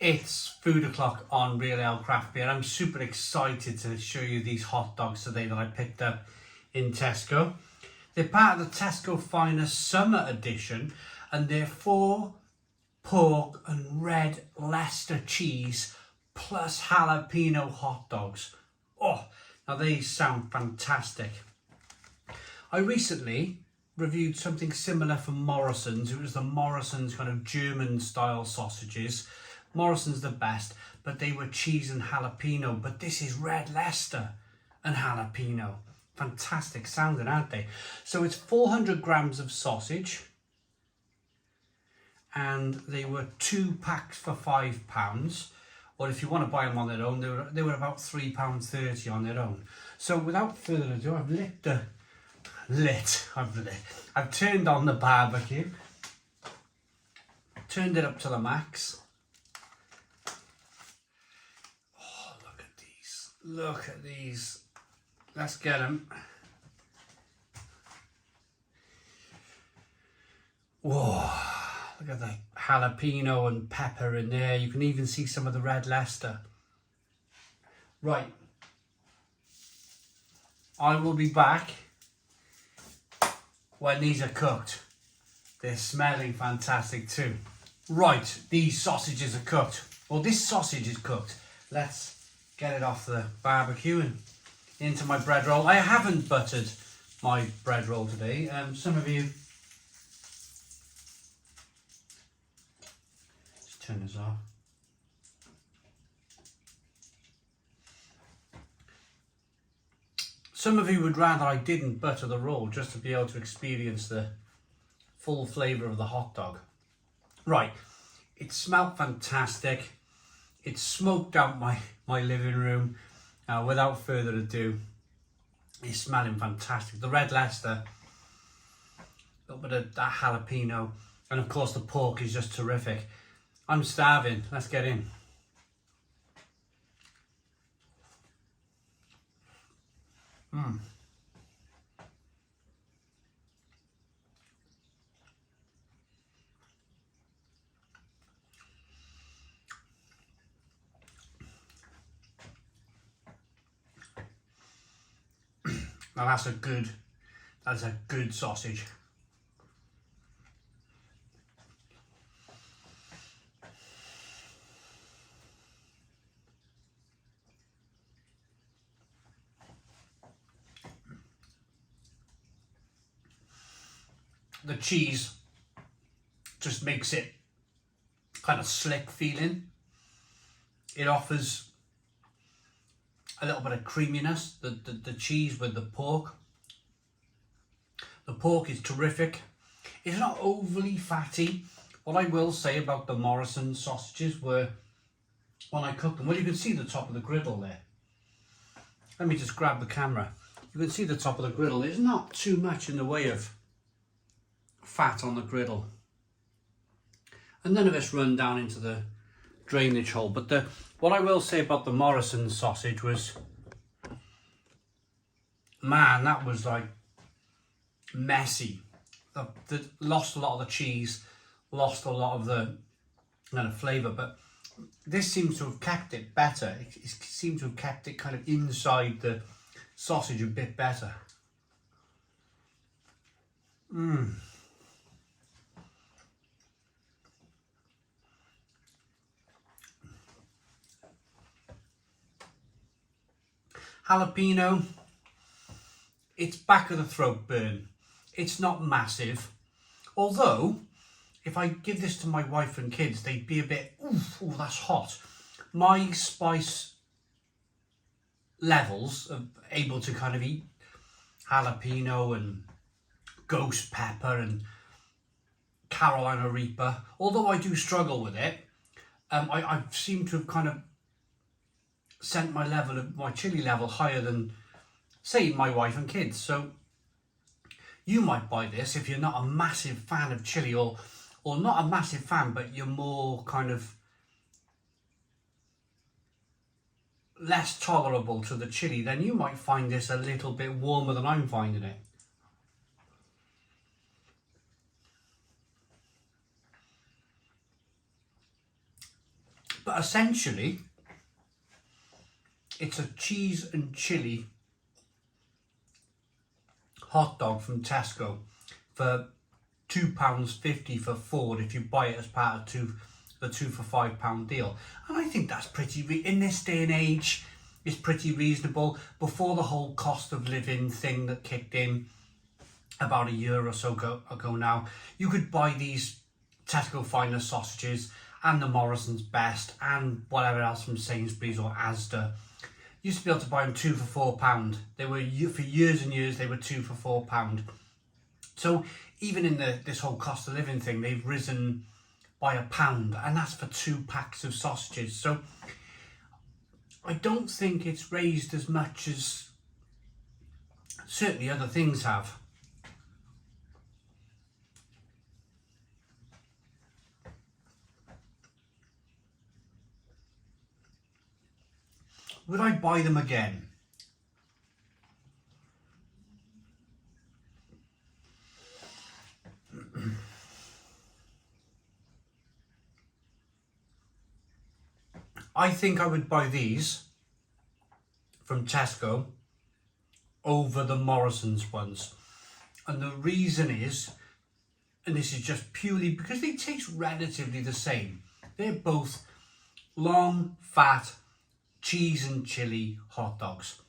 It's food o'clock on Real Ale Craft Beer. I'm super excited to show you these hot dogs today that I picked up in Tesco. They're part of the Tesco Finest Summer Edition, and they're 4 pork and red Leicester cheese plus jalapeno hot dogs. Oh, now these sound fantastic. I recently reviewed something similar from Morrison's. It was the Morrison's kind of German style sausages. Morrison's the best, but they were cheese and jalapeno. But this is red Leicester and jalapeno. Fantastic sounding, aren't they? So it's 400 grams of sausage, and they were 2 packs for £5. Or if you want to buy them on their own, they were about £3.30 on their own. So without further ado, I've turned on the barbecue, turned it up to the max. Oh, look at these, let's get them. Whoa, look at the jalapeno and pepper in there. You can even see some of the red Leicester. Right, I will be back when these are cooked. They're smelling fantastic too. Right, these sausages are cooked. Well, this sausage is cooked. Let's get it off the barbecue and into my bread roll. I haven't buttered my bread roll today. Some of you... Let's turn this off. Some of you would rather I didn't butter the roll just to be able to experience the full flavour of the hot dog. Right, it smelled fantastic. It smoked out my living room. Without further ado, it's smelling fantastic. The red Leicester, a little bit of that jalapeno, and of course the pork is just terrific. I'm starving, let's get in. Now that's a good sausage. The cheese just makes it kind of slick feeling. It offers a little bit of creaminess, the cheese with the pork. The pork is terrific. It's not overly fatty. What I will say about the Morrison sausages were, when I cook them, well, you can see the top of the griddle there. Let me just grab the camera. You can see the top of the griddle. There's not too much in the way of fat on the griddle, and none of it's run down into the drainage hole. But what I will say about the Morrison sausage was, man, that was like messy. Lost a lot of the cheese, lost a lot of the kind of flavour, but this seems to have kept it better. It seems to have kept it kind of inside the sausage a bit better. Jalapeno, it's back of the throat burn. It's not massive. Although, if I give this to my wife and kids, they'd be a bit, ooh, that's hot. My spice levels of able to kind of eat jalapeno and ghost pepper and Carolina Reaper, although I do struggle with it, I seem to have kind of sent my chili level higher than, say, my wife and kids. So you might buy this if you're not a massive fan of chili, or not a massive fan, but you're more kind of less tolerable to the chili, then you might find this a little bit warmer than I'm finding it. But essentially, it's a cheese and chilli hot dog from Tesco for £2.50 for four if you buy it as part of the two for £5 deal. And I think that's pretty, in this day and age, it's pretty reasonable. Before the whole cost of living thing that kicked in about a year or so ago now, you could buy these Tesco Finest sausages and the Morrison's Best and whatever else from Sainsbury's or Asda. You used to be able to buy them two for £4. They were, for years and years, they were two for £4. So even in this whole cost of living thing, they've risen by £1, and that's for 2 packs of sausages. So I don't think it's raised as much as certainly other things have. Would I buy them again? I think I would buy these from Tesco over the Morrison's ones. And the reason is, and this is just purely because they taste relatively the same. They're both long, fat, cheese and chilli hot dogs.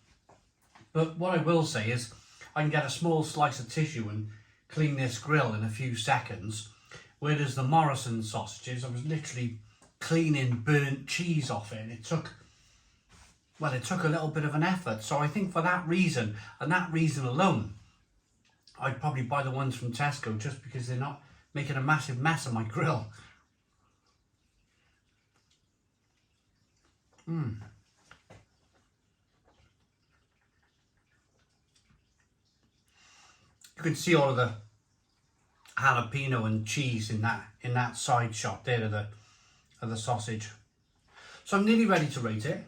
But what I will say is, I can get a small slice of tissue and clean this grill in a few seconds. Whereas the Morrison sausages, I was literally cleaning burnt cheese off it, and it took a little bit of an effort. So I think for that reason, and that reason alone, I'd probably buy the ones from Tesco, just because they're not making a massive mess of my grill. You can see all of the jalapeno and cheese in that side shot there of the sausage. So I'm nearly ready to rate it.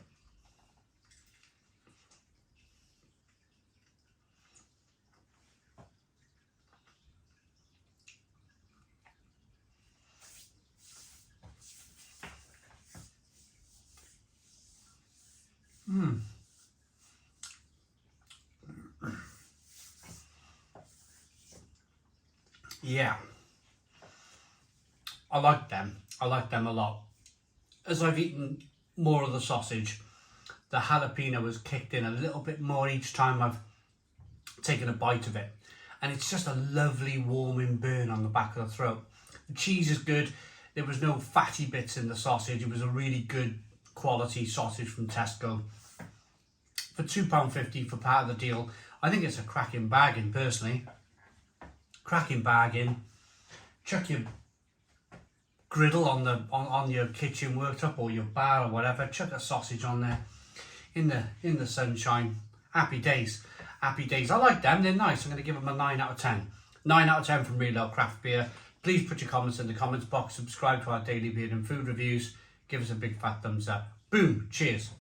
Yeah, I like them. I like them a lot. As I've eaten more of the sausage, the jalapeno has kicked in a little bit more each time I've taken a bite of it. And it's just a lovely warming burn on the back of the throat. The cheese is good. There was no fatty bits in the sausage. It was a really good quality sausage from Tesco. For £2.50 for part of the deal, I think it's a cracking bargain personally. Cracking bargain. Chuck your griddle on your kitchen worktop or your bar or whatever. Chuck a sausage on there in the sunshine. Happy days. Happy days. I like them. They're nice. I'm going to give them a 9 out of 10. 9 out of 10 from Real Ale Craft Beer. Please put your comments in the comments box. Subscribe to our daily beer and food reviews. Give us a big fat thumbs up. Boom. Cheers.